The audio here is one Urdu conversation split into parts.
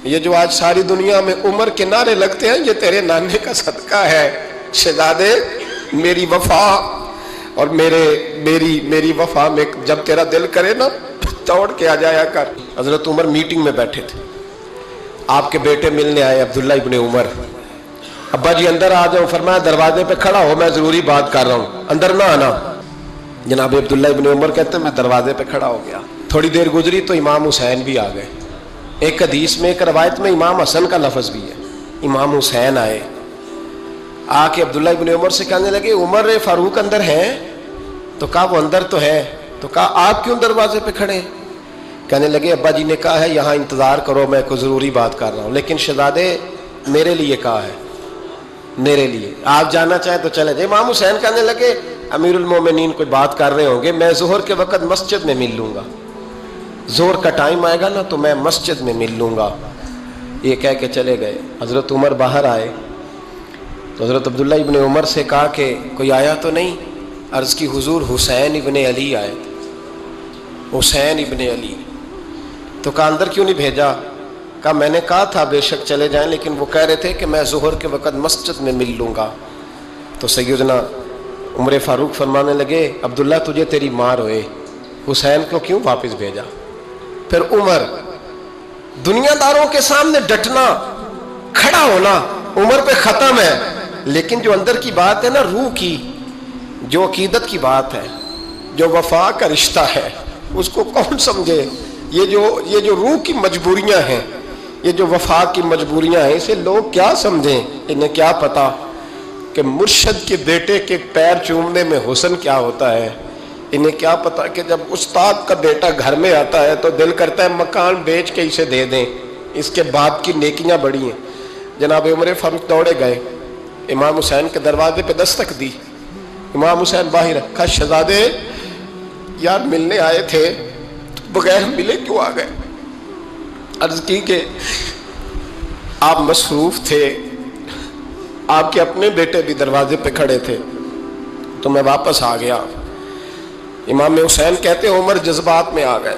یہ جو آج ساری دنیا میں عمر کے نعرے لگتے ہیں، یہ تیرے نانے کا صدقہ ہے شہزادے، میری وفا اور میری وفا میں جب تیرا دل کرے نا توڑ کے آ جایا کر۔ حضرت عمر میٹنگ میں بیٹھے تھے، آپ کے بیٹے ملنے آئے عبداللہ ابن عمر۔ ابا جی اندر آ جاؤ، فرمایا دروازے پہ کھڑا ہو، میں ضروری بات کر رہا ہوں، اندر نہ آنا۔ جناب عبداللہ ابن عمر کہتے ہیں میں دروازے پہ کھڑا ہو گیا، تھوڑی دیر گزری تو امام حسین بھی آ گئے۔ ایک حدیث میں، ایک روایت میں امام حسن کا لفظ بھی ہے، امام حسین آئے، آ کے عبداللہ ابن عمر سے کہنے لگے عمر فاروق اندر ہیں؟ تو کہا وہ اندر تو ہے۔ تو کہا آپ کیوں دروازے پہ کھڑے ہیں؟ کہنے لگے ابا جی نے کہا ہے یہاں انتظار کرو، میں کوئی ضروری بات کر رہا ہوں، لیکن شہزادے میرے لیے کہا ہے، میرے لیے آپ جانا چاہیں تو چلے جائیں۔ امام حسین کہنے لگے امیر المومنین کوئی بات کر رہے ہوں گے، میں ظہر کے وقت مسجد میں مل لوں گا، ظہر کا ٹائم آئے گا نا تو میں مسجد میں مل لوں گا۔ یہ کہہ کے چلے گئے۔ حضرت عمر باہر آئے تو حضرت عبداللہ ابن عمر سے کہا کہ کوئی آیا تو نہیں؟ عرض کی حضور حسین ابن علی آئے، حسین ابن علی۔ تو کہا اندر کیوں نہیں بھیجا؟ کہا میں نے کہا تھا بے شک چلے جائیں، لیکن وہ کہہ رہے تھے کہ میں ظہر کے وقت مسجد میں مل لوں گا۔ تو سیدنا عمر فاروق فرمانے لگے عبداللہ تجھے تیری مار ہوئے، حسین کو کیوں واپس بھیجا؟ پھر عمر دنیا داروں کے سامنے ڈٹنا، کھڑا ہونا عمر پہ ختم ہے، لیکن جو اندر کی بات ہے نا، روح کی، جو عقیدت کی بات ہے، جو وفا کا رشتہ ہے، اس کو کون سمجھے؟ یہ جو روح کی مجبوریاں ہیں، یہ جو وفا کی مجبوریاں ہیں، اسے لوگ کیا سمجھیں؟ انہیں کیا پتا کہ مرشد کے بیٹے کے پیر چومنے میں حسن کیا ہوتا ہے؟ انہیں کیا پتا کہ جب استاد کا بیٹا گھر میں آتا ہے تو دل کرتا ہے مکان بیچ کے اسے دے دیں، اس کے باپ کی نیکیاں بڑی ہیں۔ جناب عمر فاروق دوڑے گئے، امام حسین کے دروازے پہ دستک دی۔ امام حسین باہر رکھا، شہزادے یار ملنے آئے تھے، بغیر ملے کیوں آ گئے؟ عرض کی کہ آپ مصروف تھے، آپ کے اپنے بیٹے بھی دروازے پہ کھڑے تھے تو میں واپس آ گیا۔ امام حسین کہتے عمر جذبات میں آ گئے،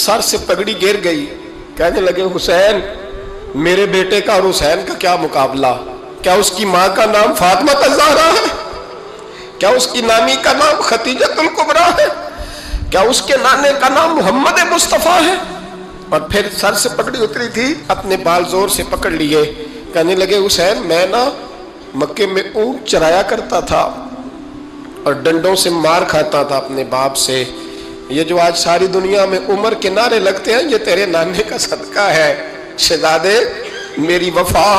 سر سے پگڑی گر گئی، کہنے لگے حسین میرے بیٹے کا اور حسین کا کیا مقابلہ؟ کیا اس کی ماں کا نام فاطمہ الزہرا ہے؟ کیا اس کی نانی کا نام خدیجہ الکبریٰ ہے؟ کیا اس کے نانے کا نام محمد مصطفیٰ ہے؟ اور پھر سر سے پگڑی اتری تھی، اپنے بال زور سے پکڑ لیے، کہنے لگے حسین میں نا مکے میں اونٹ چرایا کرتا تھا اور ڈنڈوں سے مار کھاتا تھا اپنے باپ سے، یہ جو آج ساری دنیا میں عمر کے نعرے لگتے ہیں، یہ تیرے نانے کا صدقہ ہے شہزادے، میری وفا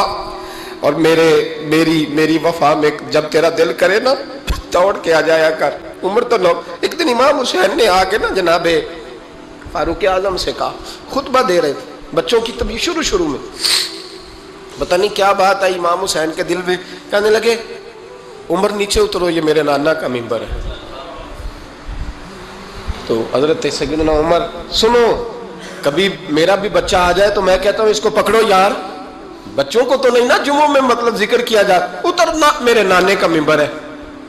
اور میری وفا میں جب تیرا دل کرے نا توڑ کے آ جایا کر۔ عمر تو لوگ ایک دن امام حسین نے آ کے نا جناب فاروق اعظم سے کہا، خطبہ دے رہے تھے بچوں کی طبیعت شروع میں، پتہ نہیں کیا بات آئی امام حسین کے دل میں، کہنے لگے عمر نیچے اترو، یہ میرے نانا کا ممبر ہے۔ تو حضرت سیدنا عمر سنو، کبھی میرا بھی بچہ آ جائے تو میں کہتا ہوں اس کو پکڑو یار، بچوں کو تو نہیں نا جمعوں میں مطلب ذکر کیا جاتا، اترنا میرے نانے کا ممبر ہے۔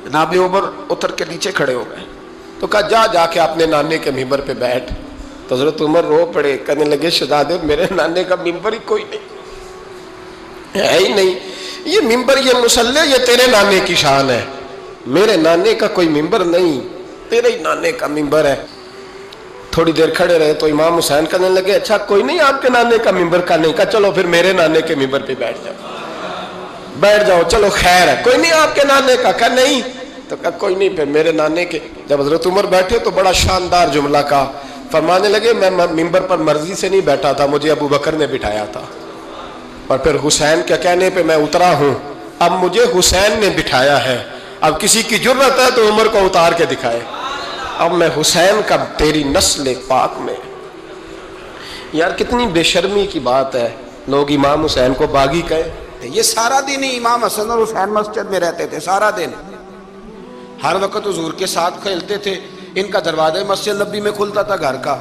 جناب عمر اتر کے نیچے کھڑے ہو گئے تو کہا جا کے اپنے نانے کے ممبر پہ بیٹھ۔ تو حضرت عمر رو پڑے، کہنے لگے شہزادے میرے نانے کا ممبر ہی کوئی نہیں ہے ہی نہیں، یہ ممبر یہ مصلی یہ تیرے نانے کی شان ہے، میرے نانے کا کوئی ممبر نہیں، تیرے ہی نانے کا ممبر ہے۔ تھوڑی دیر کھڑے رہے تو امام حسین کہنے لگے اچھا کوئی نہیں آپ کے نانے کا ممبر کا نہیں؟ کہا چلو پھر میرے نانے کے ممبر پہ بیٹھ جاؤ، چلو خیر ہے، کوئی نہیں آپ کے نانے کا؟ کہا نہیں۔ تو کہا کوئی نہیں پھر میرے نانے کے۔ جب حضرت عمر بیٹھے تو بڑا شاندار جملہ کہا، فرمانے لگے میں ممبر پر مرضی سے نہیں بیٹھا تھا، مجھے ابو بکر نے بٹھایا تھا، اور پھر حسین کے کہنے پہ میں اترا ہوں، اب مجھے حسین نے بٹھایا ہے، اب کسی کی جرأت ہے تو عمر کو اتار کے دکھائے، اب میں حسین کا تیری نسل پاک میں۔ یار کتنی بے شرمی کی بات ہے، لوگ امام حسین کو باغی کہیں۔ یہ سارا دن ہی امام حسن اور حسین مسجد میں رہتے تھے، سارا دن ہر وقت حضور کے ساتھ کھیلتے تھے، ان کا دروازہ مسجد نبی میں کھلتا تھا گھر کا،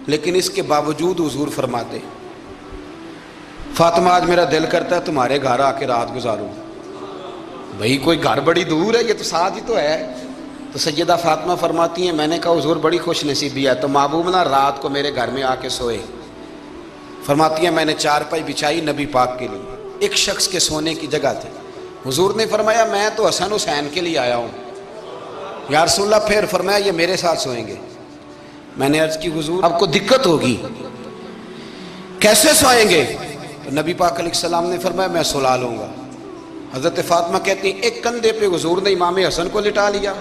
لیکن اس کے باوجود حضور فرماتے فاطمہ آج میرا دل کرتا ہے تمہارے گھر آ کے رات گزاروں۔ بھئی کوئی گھر بڑی دور ہے، یہ تو ساتھ ہی تو ہے۔ تو سیدہ فاطمہ فرماتی ہیں میں نے کہا حضور بڑی خوش نصیبی ہے تو محبوب نا رات کو میرے گھر میں آ کے سوئے۔ فرماتی ہیں میں نے چارپائی بچھائی نبی پاک کے لیے، ایک شخص کے سونے کی جگہ تھی۔ حضور نے فرمایا میں تو حسن حسین کے لیے آیا ہوں۔ یا رسول اللہ، پھر فرمایا یہ میرے ساتھ سوئیں گے۔ میں نے عرض کی حضور آپ کو دقت ہوگی، کیسے سوئیں گے؟ تو نبی پاک علیہ السلام نے فرمایا میں سلا لوں گا۔ حضرت فاطمہ کہتی ہیں ایک کندھے پہ حضور نے امام حسن کو لٹا لیا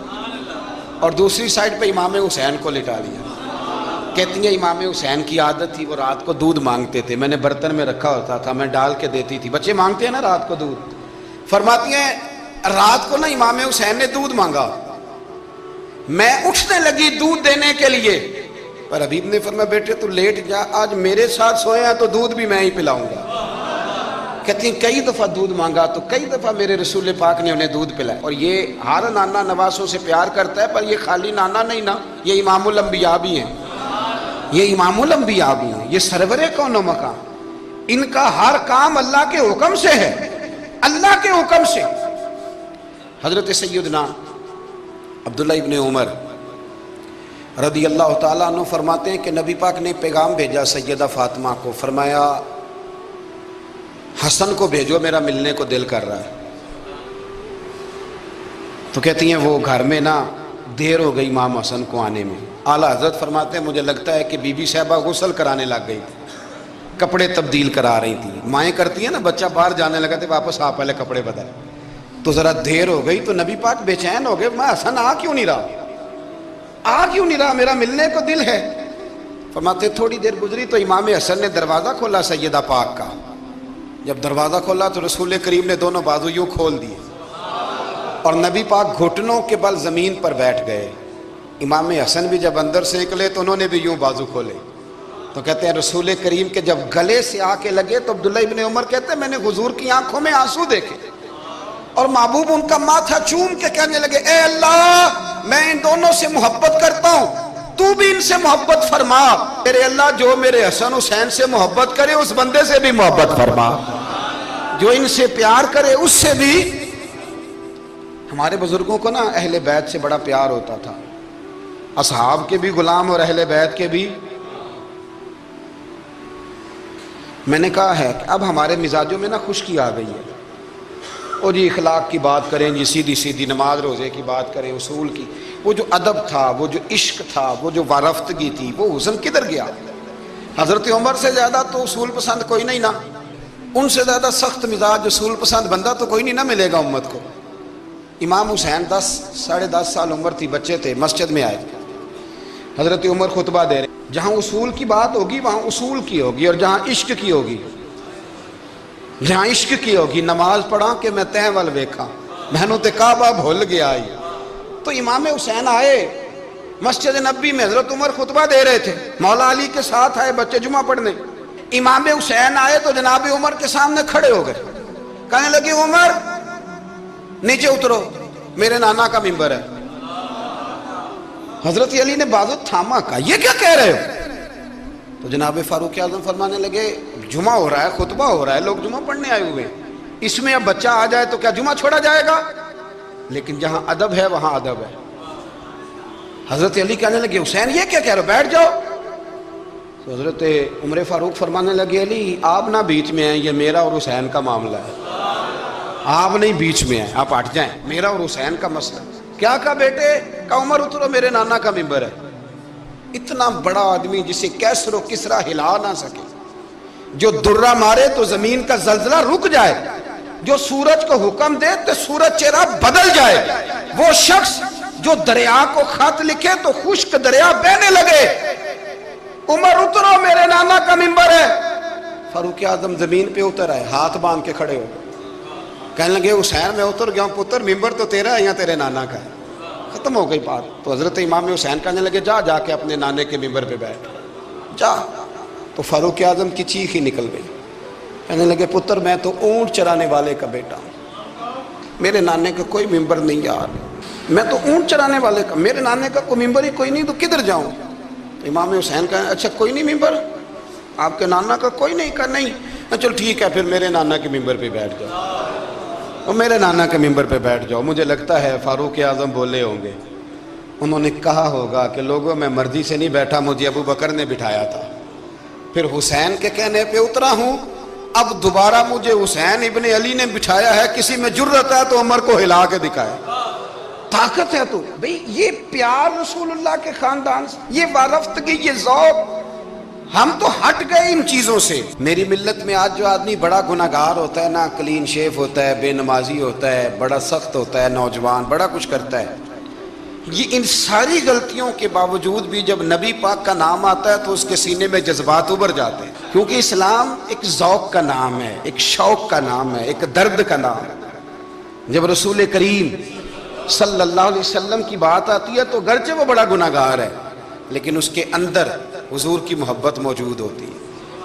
اور دوسری سائڈ پہ امام حسین کو لٹا لیا۔ کہتی ہیں امام حسین کی عادت تھی وہ رات کو دودھ مانگتے تھے، میں نے برتن میں رکھا ہوتا تھا، میں ڈال کے دیتی تھی، بچے مانگتے ہیں نا رات کو دودھ۔ فرماتی ہیں رات کو نا امام حسین نے دودھ مانگا، میں اٹھنے لگی دودھ دینے کے لیے، پر حبیب نے فرمایا بیٹے تو لیٹ جا، آج میرے ساتھ سوئے ہیں تو دودھ بھی میں ہی پلاؤں گا۔ کہتی ہیں کئی دفعہ دودھ مانگا تو کئی دفعہ میرے رسول پاک نے انہیں دودھ پلایا۔ اور یہ ہر نانا نواسوں سے پیار کرتا ہے، پر یہ خالی نانا نہیں نا، یہ امام الانبیاء بھی ہیں، یہ امام الانبیاء بھی ہیں، یہ سرور کون و مقام، ان کا ہر کام اللہ کے حکم سے ہے، اللہ کے حکم سے۔ حضرت سیدنا عبداللہ ابن عمر رضی اللہ تعالیٰ عنہ فرماتے ہیں کہ نبی پاک نے پیغام بھیجا سیدہ فاطمہ کو، فرمایا حسن کو بھیجو میرا ملنے کو دل کر رہا ہے۔ تو کہتی ہیں وہ گھر میں نا دیر ہو گئی امام حسن کو آنے میں۔ اعلیٰ حضرت فرماتے ہیں مجھے لگتا ہے کہ بی بی صاحبہ غسل کرانے لگ گئی تھی، کپڑے تبدیل کرا رہی تھی، مائیں کرتی ہیں نا بچہ باہر جانے لگا تھے واپس آ پہلے کپڑے بدل، تو ذرا دیر ہو گئی تو نبی پاک بے چین ہو گئے، میں حسن آ کیوں نہیں رہا میرا ملنے کو دل ہے۔ فرماتے تھوڑی دیر گزری تو امام حسن نے دروازہ کھولا سیدہ پاک کا، جب دروازہ کھولا تو رسول کریم نے دونوں بازو یوں کھول دیے اور نبی پاک گھٹنوں کے بل زمین پر بیٹھ گئے۔ امام حسن بھی جب اندر سے نکلے تو انہوں نے بھی یوں بازو کھولے، تو کہتے ہیں رسول کریم کے جب گلے سے آ کے لگے تو عبداللہ ابن عمر کہتے ہیں میں نے حضور کی آنکھوں میں آنسو دیکھے اور محبوب ان کا ماتھا چوم کے کہنے لگے اے اللہ میں ان دونوں سے محبت کرتا ہوں، تو بھی ان سے محبت فرما، میرے اللہ جو میرے حسن حسین سے محبت کرے اس بندے سے بھی محبت فرما، جو ان سے پیار کرے اس سے بھی۔ ہمارے بزرگوں کو نا اہل بیت سے بڑا پیار ہوتا تھا، اصحاب کے بھی غلام اور اہل بیت کے بھی۔ میں نے کہا ہے کہ اب ہمارے مزاجوں میں نا خشکی آ گئی ہے، اور جی اخلاق کی بات کریں، جی سیدھی سیدھی نماز روزے کی بات کریں، اصول کی، وہ جو ادب تھا، وہ جو عشق تھا، وہ جو وارفتگی تھی، وہ حسن کدھر گیا؟ حضرت عمر سے زیادہ تو اصول پسند کوئی نہیں نا، ان سے زیادہ سخت مزاج اصول پسند بندہ تو کوئی نہیں نہ ملے گا امت کو۔ امام حسین 10-10.5 سال عمر تھی، بچے تھے، مسجد میں آئے، حضرت عمر خطبہ دے رہے، جہاں اصول کی بات ہوگی وہاں اصول کی ہوگی، اور جہاں عشق کی ہوگی، جہاں عشق کی ہوگی، نماز پڑھا کہ میں تہ ول ویکھا مینوں تے کعبہ بھول گیا آئی۔ تو امام حسین آئے مسجد نبی میں، حضرت عمر خطبہ دے رہے تھے، مولا علی کے ساتھ آئے بچے جمعہ پڑھنے، امام حسین آئے تو جناب عمر کے سامنے کھڑے ہو گئے، کہنے لگے عمر نیچے اترو میرے نانا کا ممبر ہے۔ حضرت علی نے بازو تھاما، کہا یہ کیا کہہ رہے ہو؟ تو جناب فاروق اعظم فرمانے لگے جمعہ ہو رہا ہے، خطبہ ہو رہا ہے، لوگ جمعہ پڑھنے آئے ہوئے ہیں، اس میں اب بچہ آ جائے تو کیا جمعہ چھوڑا جائے گا؟ لیکن جہاں ادب ہے وہاں ادب ہے۔ حضرت علی کہنے لگے حسین یہ کیا کہہ رہے ہو، بیٹھ جاؤ۔ تو حضرت عمر فاروق فرمانے لگے علی آپ نہ بیچ میں ہیں، یہ میرا اور حسین کا معاملہ ہے، آپ نہیں بیچ میں ہیں، آپ ہٹ جائیں، میرا اور حسین کا مسئلہ۔ کیا کہا بیٹے؟ کہا عمر اترو میرے نانا کا ممبر ہے۔ اتنا بڑا آدمی جسے کیسر و کسرا ہلا نہ سکے، جو درہ مارے تو زمین کا زلزلہ رک جائے، جو سورج کو حکم دے تو سورج چہرہ بدل جائے، وہ شخص جو دریا کو خط لکھے تو خشک دریا بہنے لگے، عمر اترو میرے نانا کا ممبر ہے۔ فاروق اعظم زمین پہ اتر آئے، ہاتھ باندھ کے کھڑے ہو، کہنے لگے حسین میں اتر گیا ہوں پتر، ممبر تو تیرا ہے یا تیرے نانا کا ہے؟ ختم ہو گئی بات۔ تو حضرت امام حسین کہنے لگے جا کے اپنے نانے کے ممبر پہ بیٹھ جا۔ تو فاروق اعظم کی چیخ ہی نکل گئی، کہنے لگے پتر میں تو اونٹ چرانے والے کا بیٹا ہوں، میرے نانے کا کوئی ممبر نہیں یار، میں تو اونٹ چرانے والے کا، میرے نانے کا کوئی ممبر ہی کوئی نہیں تو کدھر جاؤں؟ تو امام حسین کہا اچھا کوئی نہیں ممبر آپ کے نانا کا کوئی نہیں؟ کہا نہیں۔ چل ٹھیک ہے پھر میرے نانا کے ممبر پہ بیٹھ جاؤ، اور میرے نانا کے ممبر پہ بیٹھ جاؤ۔ مجھے لگتا ہے فاروق اعظم بولے ہوں گے، انہوں نے کہا ہوگا کہ لوگوں میں مرضی سے نہیں بیٹھا، مجھے ابو بکر نے بٹھایا تھا، پھر حسین کے کہنے پہ اترا ہوں، اب دوبارہ مجھے حسین ابن علی نے بٹھایا ہے، کسی میں جرت ہے تو عمر کو ہلا کے دکھائے، طاقت ہے تو بھئی یہ پیار رسول اللہ کے خاندان سے، یہ وارفتگی، یہ ذوق، ہم تو ہٹ گئے ان چیزوں سے۔ میری ملت میں آج جو آدمی بڑا گناہگار ہوتا ہے نا، کلین شیف ہوتا ہے، بے نمازی ہوتا ہے، بڑا سخت ہوتا ہے، نوجوان بڑا کچھ کرتا ہے، یہ ان ساری غلطیوں کے باوجود بھی جب نبی پاک کا نام آتا ہے تو اس کے سینے میں جذبات ابھر جاتے ہیں، کیونکہ اسلام ایک ذوق کا نام ہے، ایک شوق کا نام ہے، ایک درد کا نام ہے۔ جب رسول کریم صلی اللہ علیہ وسلم کی بات آتی ہے تو گرچہ وہ بڑا گناہگار ہے لیکن اس کے اندر حضور کی محبت موجود ہوتی ہے،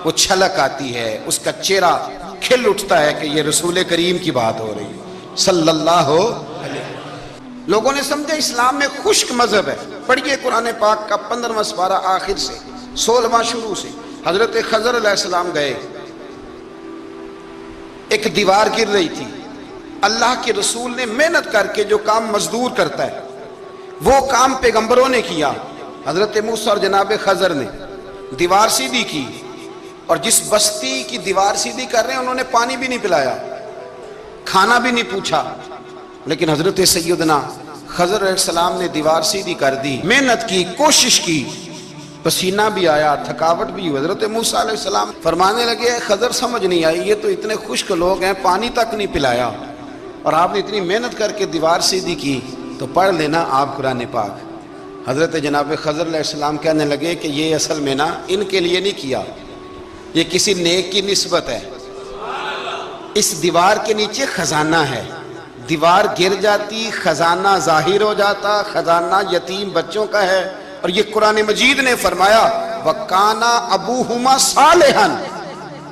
وہ چھلک آتی ہے، اس کا چہرہ کھل اٹھتا ہے کہ یہ رسول کریم کی بات ہو رہی ہے صلی اللہ علیہ۔ لوگوں نے سمجھا اسلام میں خشک مذہب ہے۔ پڑھیے قرآن پاک کا 15واں سپارہ آخر سے 16واں شروع سے۔ حضرت خضر علیہ السلام گئے، ایک دیوار گر رہی تھی، اللہ کے رسول نے محنت کر کے جو کام مزدور کرتا ہے وہ کام پیغمبروں نے کیا، حضرت موسیٰ اور جناب خضر نے دیوار سیدھی کی، اور جس بستی کی دیوار سیدھی کر رہے ہیں انہوں نے پانی بھی نہیں پلایا، کھانا بھی نہیں پوچھا، لیکن حضرت سیدنا خضر علیہ السلام نے دیوار سیدھی کر دی، محنت کی، کوشش کی، پسینہ بھی آیا، تھکاوٹ بھی ہوئی۔ حضرت موسیٰ علیہ السلام فرمانے لگے خضر سمجھ نہیں آئی، یہ تو اتنے خشک لوگ ہیں، پانی تک نہیں پلایا اور آپ نے اتنی محنت کر کے دیوار سیدھی کی، تو پڑھ لینا آپ قرآن پاک۔ حضرت جناب خضر علیہ السلام کہنے لگے کہ یہ اصل میں نا ان کے لیے نہیں کیا، یہ کسی نیک کی نسبت ہے، اس دیوار کے نیچے خزانہ ہے، دیوار گر جاتی خزانہ ظاہر ہو جاتا، خزانہ یتیم بچوں کا ہے، اور یہ قرآن مجید نے فرمایا وَقَانَ أَبُوهُمَا صَالِحًا،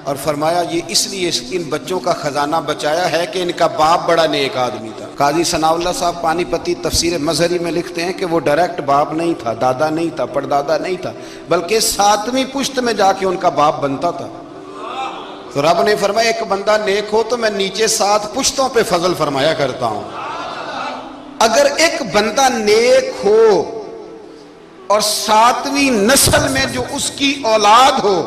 اور فرمایا یہ اس لیے ان بچوں کا خزانہ بچایا ہے کہ ان کا باپ بڑا نیک آدمی تھا۔ قاضی ثناء اللہ صاحب پانی پتی تفسیر مظہری میں لکھتے ہیں کہ وہ ڈائریکٹ باپ نہیں تھا، دادا نہیں تھا، پردادا نہیں تھا، بلکہ 7ویں پشت میں جا کے ان کا باپ بنتا تھا۔ تو رب نے فرمایا ایک بندہ نیک ہو تو میں نیچے 7 پشتوں پہ فضل فرمایا کرتا ہوں۔ اگر ایک بندہ نیک ہو اور 7ویں نسل میں جو اس کی اولاد ہو،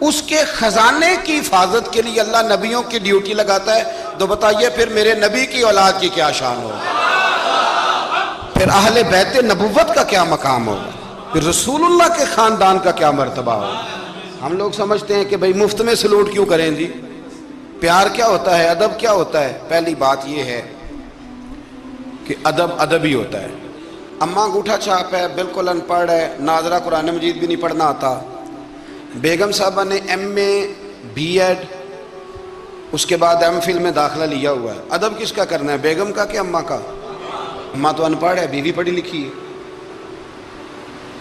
اس کے خزانے کی حفاظت کے لیے اللہ نبیوں کی ڈیوٹی لگاتا ہے، تو بتائیے پھر میرے نبی کی اولاد کی کیا شان ہو، پھر اہل بیت نبوت کا کیا مقام ہوگا، پھر رسول اللہ کے خاندان کا کیا مرتبہ ہوگا۔ ہم لوگ سمجھتے ہیں کہ بھئی مفت میں سلوٹ کیوں کریں جی، پیار کیا ہوتا ہے، ادب کیا ہوتا ہے۔ پہلی بات یہ ہے کہ ادب ہی ہوتا ہے۔ اماں انگوٹھا چھاپ ہے، بالکل ان پڑھ ہے، ناظرہ قرآن مجید بھی نہیں پڑھنا آتا، بیگم صاحبہ نے ایم اے بی ایڈ اس کے بعد ایم فل میں داخلہ لیا ہوا ہے، ادب کس کا کرنا ہے، بیگم کا کہ اماں کا؟ اماں تو ان پڑھ ہے، بیوی پڑھی لکھی ہے،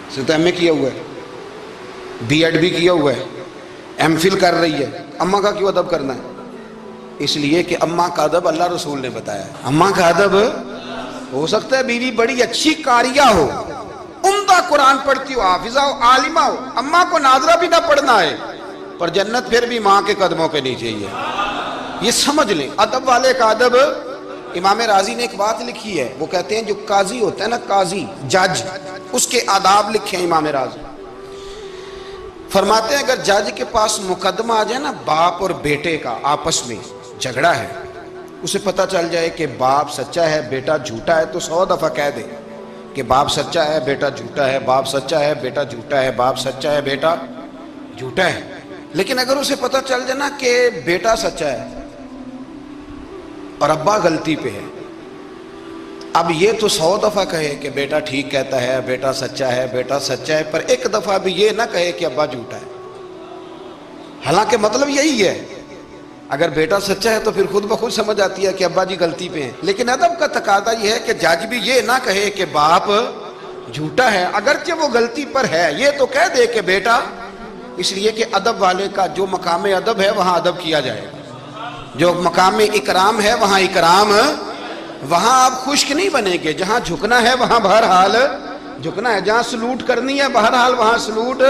اسے تو ایم اے کیا ہوا ہے، بی ایڈ بھی کیا ہوا ہے، ایم فل کر رہی ہے، اماں کا کیوں ادب کرنا ہے؟ اس لیے کہ اماں کا ادب اللہ رسول نے بتایا ہے۔ اماں کا ادب ہو سکتا ہے بیوی بڑی اچھی قاریہ ہو، عمدہ قرآن پڑھتی ہو، حافظہ ہو، عالمہ ہو، اماں کو ناظرہ بھی نہ پڑھنا ہے، پر جنت پھر بھی ماں کے قدموں کے نیچے ہی ہے۔ یہ سمجھ لیں ادب والے کا ادب۔ امام راضی نے ایک بات لکھی ہے، وہ کہتے ہیں جو قاضی ہوتا ہے نا، قاضی جج، اس کے آداب لکھے ہیں امام راضی، فرماتے ہیں اگر جج کے پاس مقدمہ آ جائے نا باپ اور بیٹے کا آپس میں جھگڑا ہے، اسے پتہ چل جائے کہ باپ سچا ہے بیٹا جھوٹا ہے، تو 100 دفعہ کہہ دے کہ باپ سچا ہے بیٹا جھوٹا ہے، باپ سچا ہے بیٹا جھوٹا ہے، باپ سچا ہے بیٹا جھوٹا ہے۔ لیکن اگر اسے پتہ چل جائے نا کہ بیٹا سچا ہے اور ابا غلطی پہ ہے، اب یہ تو 100 دفعہ کہے کہ بیٹا ٹھیک کہتا ہے، بیٹا سچا ہے، بیٹا سچا ہے، پر ایک دفعہ بھی یہ نہ کہے کہ ابا جھوٹا ہے، حالانکہ مطلب یہی ہے۔ اگر بیٹا سچا ہے تو پھر خود بخود سمجھ آتی ہے کہ ابا جی غلطی پہ ہیں، لیکن ادب کا تقاضا یہ ہے کہ جج بھی یہ نہ کہے کہ باپ جھوٹا ہے، اگرچہ وہ غلطی پر ہے، یہ تو کہہ دے کہ بیٹا، اس لیے کہ ادب والے کا جو مقام ادب ہے وہاں ادب کیا جائے گا، جو مقام اکرام ہے وہاں اکرام، وہاں آپ خشک نہیں بنیں گے، جہاں جھکنا ہے وہاں بہرحال جھکنا ہے، جہاں سلوٹ کرنی ہے بہرحال وہاں سلوٹ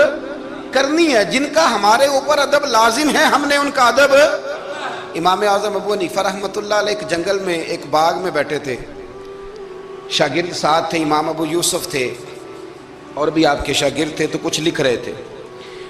کرنی ہے۔ جن کا ہمارے اوپر ادب لازم ہے ہم نے ان کا ادب۔ امام اعظم ابو حنیفہ رحمۃ اللہ علیہ ایک جنگل میں ایک باغ میں بیٹھے تھے، شاگرد ساتھ تھے، امام ابو یوسف تھے اور بھی آپ کے شاگرد تھے، تو کچھ لکھ رہے تھے۔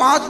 5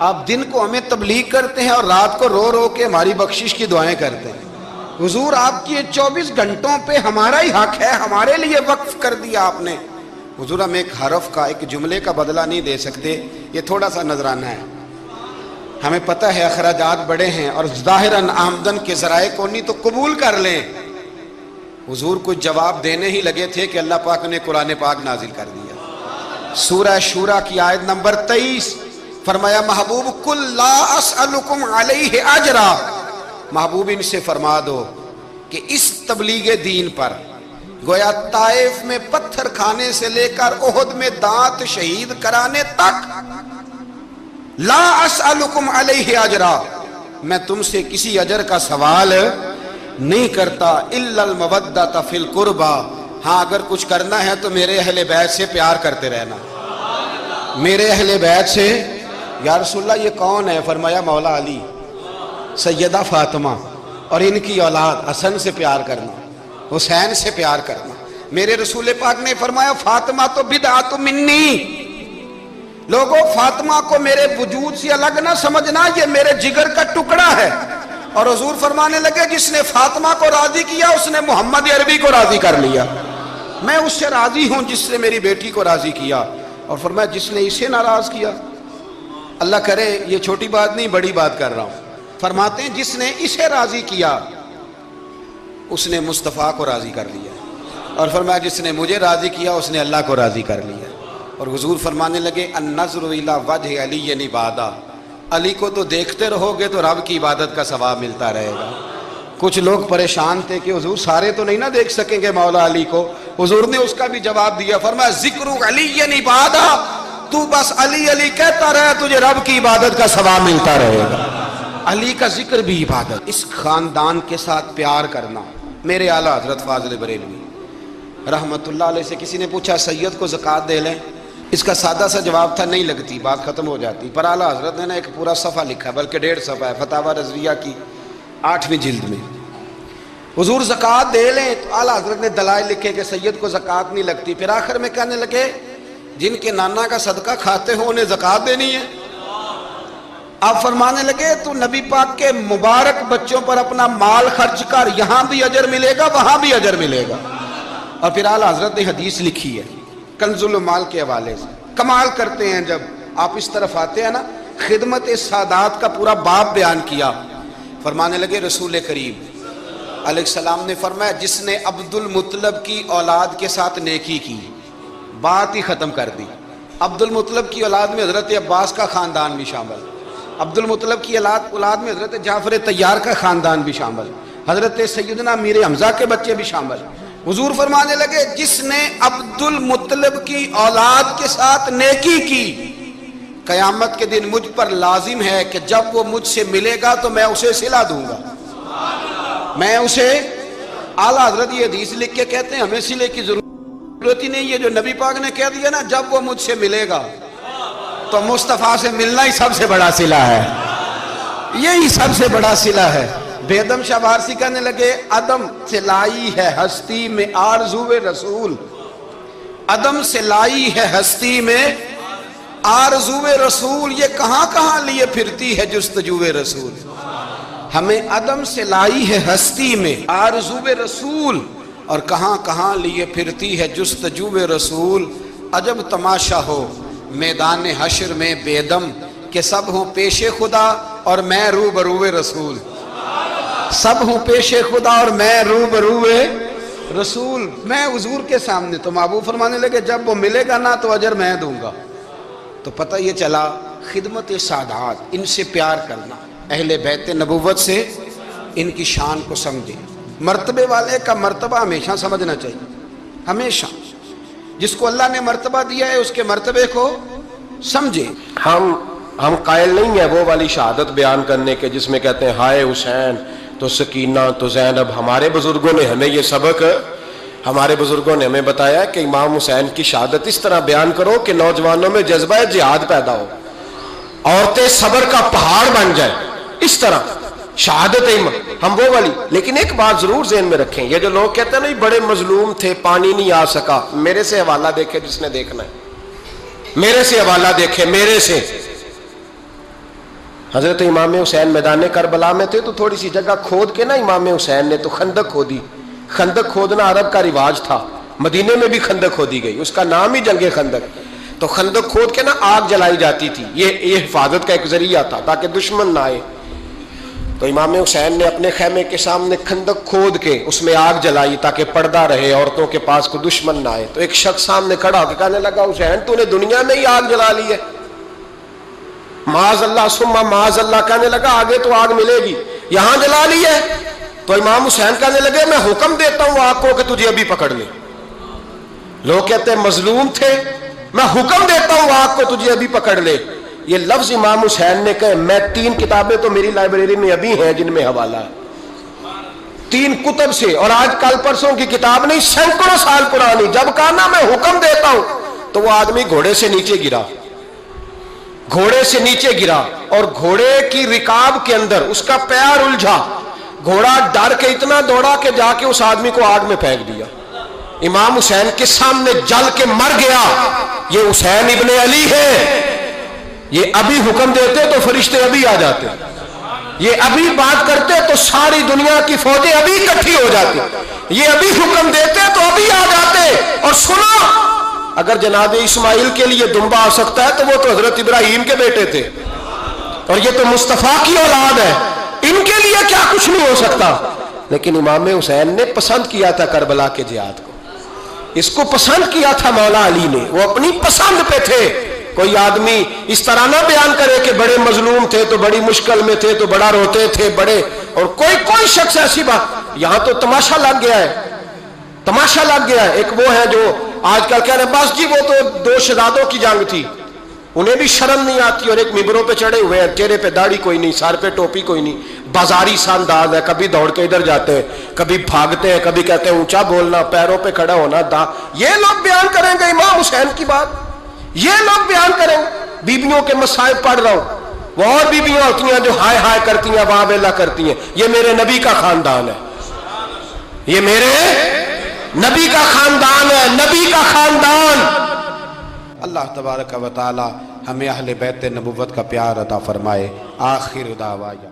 آپ دن کو ہمیں تبلیغ کرتے ہیں اور رات کو رو رو کے ہماری بخشش کی دعائیں کرتے ہیں. حضور آپ کی 24 گھنٹوں پہ ہمارا ہی حق ہے، ہمارے لیے وقف کر دیا آپ نے. حضور ہم ایک حرف کا، ایک جملے کا بدلہ نہیں دے سکتے، یہ تھوڑا سا نذرانہ ہے. ہمیں پتہ ہے اخراجات بڑے ہیں اور ظاہراً آمدن کے ذرائع کو نہیں تو قبول کر لیں. حضور کچھ جواب دینے ہی لگے تھے کہ اللہ پاک نے قرآن پاک نازل کر دیا. سورہ شورى کی آیت نمبر 23 فرمایا محبوب قل لا اسألکم علیہ اجرا، محبوب ان سے فرما دو کہ اس تبلیغ دین پر گویا طائف میں پتھر کھانے سے لے کر احد میں دانت شہید کرانے تک لا اسألکم علیہ اجرا، میں تم سے کسی اجر کا سوال نہیں کرتا الا المودۃ فی القربى، ہاں اگر کچھ کرنا ہے تو میرے اہل بیت سے پیار کرتے رہنا. میرے اہل بیت سے. یا رسول اللہ یہ کون ہے؟ فرمایا مولا علی، سیدہ فاطمہ اور ان کی اولاد حسن سے پیار کرنا، حسین سے پیار کرنا. میرے رسول پاک نے فرمایا فاطمہ تو بدعت منی، لوگوں فاطمہ کو میرے وجود سے الگ نہ سمجھنا، یہ میرے جگر کا ٹکڑا ہے. اور حضور فرمانے لگے جس نے فاطمہ کو راضی کیا اس نے محمد عربی کو راضی کر لیا. میں اس سے راضی ہوں جس نے میری بیٹی کو راضی کیا. اور فرمایا جس نے اسے ناراض کیا، اللہ کرے یہ چھوٹی بات نہیں بڑی بات کر رہا ہوں، فرماتے ہیں جس نے اسے راضی کیا اس نے مصطفیٰ کو راضی کر لیا. اور فرمایا جس نے مجھے راضی کیا اس نے اللہ کو راضی کر لیا. اور حضور فرمانے لگے النظر الی وجہ علی عبادہ، علی کو تو دیکھتے رہو گے تو رب کی عبادت کا ثواب ملتا رہے گا. کچھ لوگ پریشان تھے کہ حضور سارے تو نہیں نہ دیکھ سکیں گے مولا علی کو. حضور نے اس کا بھی جواب دیا، فرمایا ذکر علی عبادہ، تو بس علی علی کہتا رہے تجھے رب کی عبادت کا ثواب ملتا رہے گا. علی کا ذکر بھی عبادت. اس خاندان کے ساتھ پیار کرنا. میرے اعلیٰ حضرت فاضل بریلوی رحمت اللہ علیہ سے کسی نے پوچھا سید کو زکوٰۃ دے لیں؟ اس کا سادہ سا جواب تھا نہیں لگتی، بات ختم ہو جاتی. پر اعلیٰ حضرت نے ایک پورا صفحہ لکھا ہے، بلکہ 1.5 صفحہ ہے، فتاوی رضویہ کی 8ویں جلد میں. حضور زکوٰۃ دے لیں تو اعلیٰ حضرت نے دلائل لکھے کہ سید کو زکوٰۃ نہیں لگتی. پھر آخر میں کہنے لگے جن کے نانا کا صدقہ کھاتے ہو انہیں زکوٰۃ دینی ہے. آپ فرمانے لگے تو نبی پاک کے مبارک بچوں پر اپنا مال خرچ کر، یہاں بھی اجر ملے گا وہاں بھی اجر ملے گا. اور پھر اعلیٰ حضرت نے حدیث لکھی ہے کنز المال کے حوالے سے. کمال کرتے ہیں جب آپ اس طرف آتے ہیں نا، خدمت سادات کا پورا باب بیان کیا. فرمانے لگے رسول کریم علیہ السلام نے فرمایا جس نے عبد المطلب کی اولاد کے ساتھ نیکی کی، بات ہی ختم کر دی. عبد المطلب کی اولاد میں حضرت عباس کا خاندان بھی شامل، عبد المطلب کی اولاد میں حضرت جعفر طیار کا خاندان بھی شامل، حضرت سیدنا میر حمزہ کے بچے بھی شامل. حضور فرمانے لگے جس نے عبد المطلب کی اولاد کے ساتھ نیکی کی، قیامت کے دن مجھ پر لازم ہے کہ جب وہ مجھ سے ملے گا تو میں اسے صلہ دوں گا. میں اسے، اعلیٰ حضرت یہ حدیث لکھ کے کہتے ہیں ہمیں صلے کی ضرورت ہی نہیں. یہ جو نبی پاک نے کہہ دیا نا جب وہ مجھ سے ملے گا، تو مصطفیٰ سے ملنا ہی سب سے بڑا صلہ ہے، یہی سب سے بڑا صلہ ہے. بیدم شاہ بارسی کہنے لگے عدم سے لائی ہے ہستی میں آرزو رسول، عدم سے لائی ہے ہستی میں آرزو رسول، یہ کہاں کہاں لیے پھرتی ہے جستجو رسول. ہمیں عدم سے لائی ہے ہستی میں آرزو رسول، اور کہاں کہاں لیے پھرتی ہے جستجو رسول. عجب تماشا ہو میدان حشر میں بیدم کہ سب ہوں پیش خدا اور میں روبرو رسول. سب ہوں پیش خدا اور میں روبرو رسول. میں حضور کے سامنے. تو محبوب فرمانے لگے جب وہ ملے گا نا تو اجر میں دوں گا. تو پتہ یہ چلا خدمت سادات، ان سے پیار کرنا، اہل بیت نبوت سے ان کی شان کو سمجھیں. مرتبے والے کا مرتبہ ہمیشہ سمجھنا چاہیے، ہمیشہ. جس کو اللہ نے مرتبہ دیا ہے اس کے مرتبے کو سمجھیں. ہم قائل نہیں ہیں وہ والی شہادت بیان کرنے کے جس میں کہتے ہیں ہائے حسین تو سکینہ تو زینب. ہمارے بزرگوں نے ہمیں یہ سبق، ہمارے بزرگوں نے ہمیں بتایا کہ امام حسین کی شہادت اس طرح بیان کرو کہ نوجوانوں میں جذبہ جہاد پیدا ہو، عورتیں صبر کا پہاڑ بن جائیں. اس طرح شہادت ہم وہ والی. لیکن ایک بات ضرور ذہن میں رکھیں, یہ جو لوگ کہتے ہیں نا بڑے مظلوم تھے پانی نہیں آ سکا, میرے سے حوالہ دیکھے جس نے دیکھنا ہے, میرے سے حوالہ دیکھے, میرے سے. حضرت امام حسین میدان کربلا میں تھے تو تھوڑی سی جگہ کھود کے نا امام حسین نے تو خندق کھودی. خندق کھودنا عرب کا رواج تھا, مدینے میں بھی خندق کھودی گئی, اس کا نام ہی جنگ خندق. تو خندق کھود کے نا آگ جلائی جاتی تھی, یہ حفاظت کا ایک ذریعہ تھا تاکہ دشمن نہ آئے. تو امام حسین نے اپنے خیمے کے سامنے خندق کھود کے اس میں آگ جلائی تاکہ پردہ رہے, عورتوں کے پاس کو دشمن نہ آئے. تو ایک شخص سامنے کھڑا ہو کے کہنے لگا, حسین تو نے دنیا میں ہی آگ جلا لی ہے. معاذ اللہ ثم معاذ اللہ, کہنے لگا آگے تو آگ ملے گی, یہاں جلا لی ہے. تو امام حسین کہنے لگے میں حکم دیتا ہوں آگ کو کہ تجھے ابھی پکڑ لے. لوگ کہتے ہیں مظلوم تھے, میں حکم دیتا ہوں آگ کو تجھے ابھی پکڑ لے. یہ لفظ امام حسین نے کہے. میں 3 کتابیں تو میری لائبریری میں ابھی ہیں جن میں حوالہ ہے, 3 کتب سے, اور آج کل پرسوں کی کتاب نہیں, سینکڑوں سال پرانی. جب کہا نا میں حکم دیتا ہوں تو وہ آدمی گھوڑے سے نیچے گرا, گھوڑے سے نیچے گرا, اور گھوڑے کی رکاب کے اندر اس کا پیر الجھا. گھوڑا ڈر کے اتنا دوڑا کہ جا کے اس آدمی کو آگ میں پھینک دیا. امام حسین کے سامنے جل کے مر گیا. یہ حسین ابن علی ہے, یہ ابھی حکم دیتے تو فرشتے ابھی آ جاتے, یہ ابھی بات کرتے تو ساری دنیا کی فوجیں ابھی اکٹھی ہو جاتی, یہ ابھی حکم دیتے تو ابھی آ جاتے. اور سنو, اگر جناب اسماعیل کے لیے دمبا آ سکتا ہے تو وہ تو حضرت ابراہیم کے بیٹے تھے, اور یہ تو مصطفیٰ کی اولاد ہے, ان کے لیے کیا کچھ نہیں ہو سکتا. لیکن امام حسین نے پسند کیا تھا کربلا کے جہاد کو, اس کو پسند کیا تھا مولا علی نے, وہ اپنی پسند پہ تھے. کوئی آدمی اس طرح نہ بیان کرے کہ بڑے مظلوم تھے تو بڑی مشکل میں تھے تو بڑا روتے تھے بڑے, اور کوئی شخص ایسی بات. یہاں تو تماشا لگ گیا ہے, تماشا لگ گیا ہے. ایک وہ ہے جو آج کل کہہ رہے بس جی وہ تو 2 شہزادوں کی جنگ تھی, انہیں بھی شرم نہیں آتی, اور ایک ممبروں پہ چڑھے ہوئے ہیں, چہرے پہ داڑھی کوئی نہیں, سر پہ ٹوپی کوئی نہیں, بازاری سا انداز ہے, کبھی دوڑ کے ادھر جاتے ہیں, کبھی بھاگتے ہیں, کبھی کہتے ہیں اونچا بولنا, پیروں پہ کھڑا ہونا, یہ لوگ بیان کریں گے امام حسین کی بات, یہ لوگ بیان کریں. بیبیوں کے مصائب پڑھ رہا ہوں, وہ اور بیبیاں ہوتی ہیں جو ہائے ہائے کرتی ہیں, واہ بیلا کرتی ہیں. یہ میرے نبی کا خاندان ہے, یہ میرے نبی کا خاندان ہے, نبی کا خاندان. اللہ تبارک و تعالی ہمیں اہل بیت نبوت کا پیار عطا فرمائے. آخر دعوانا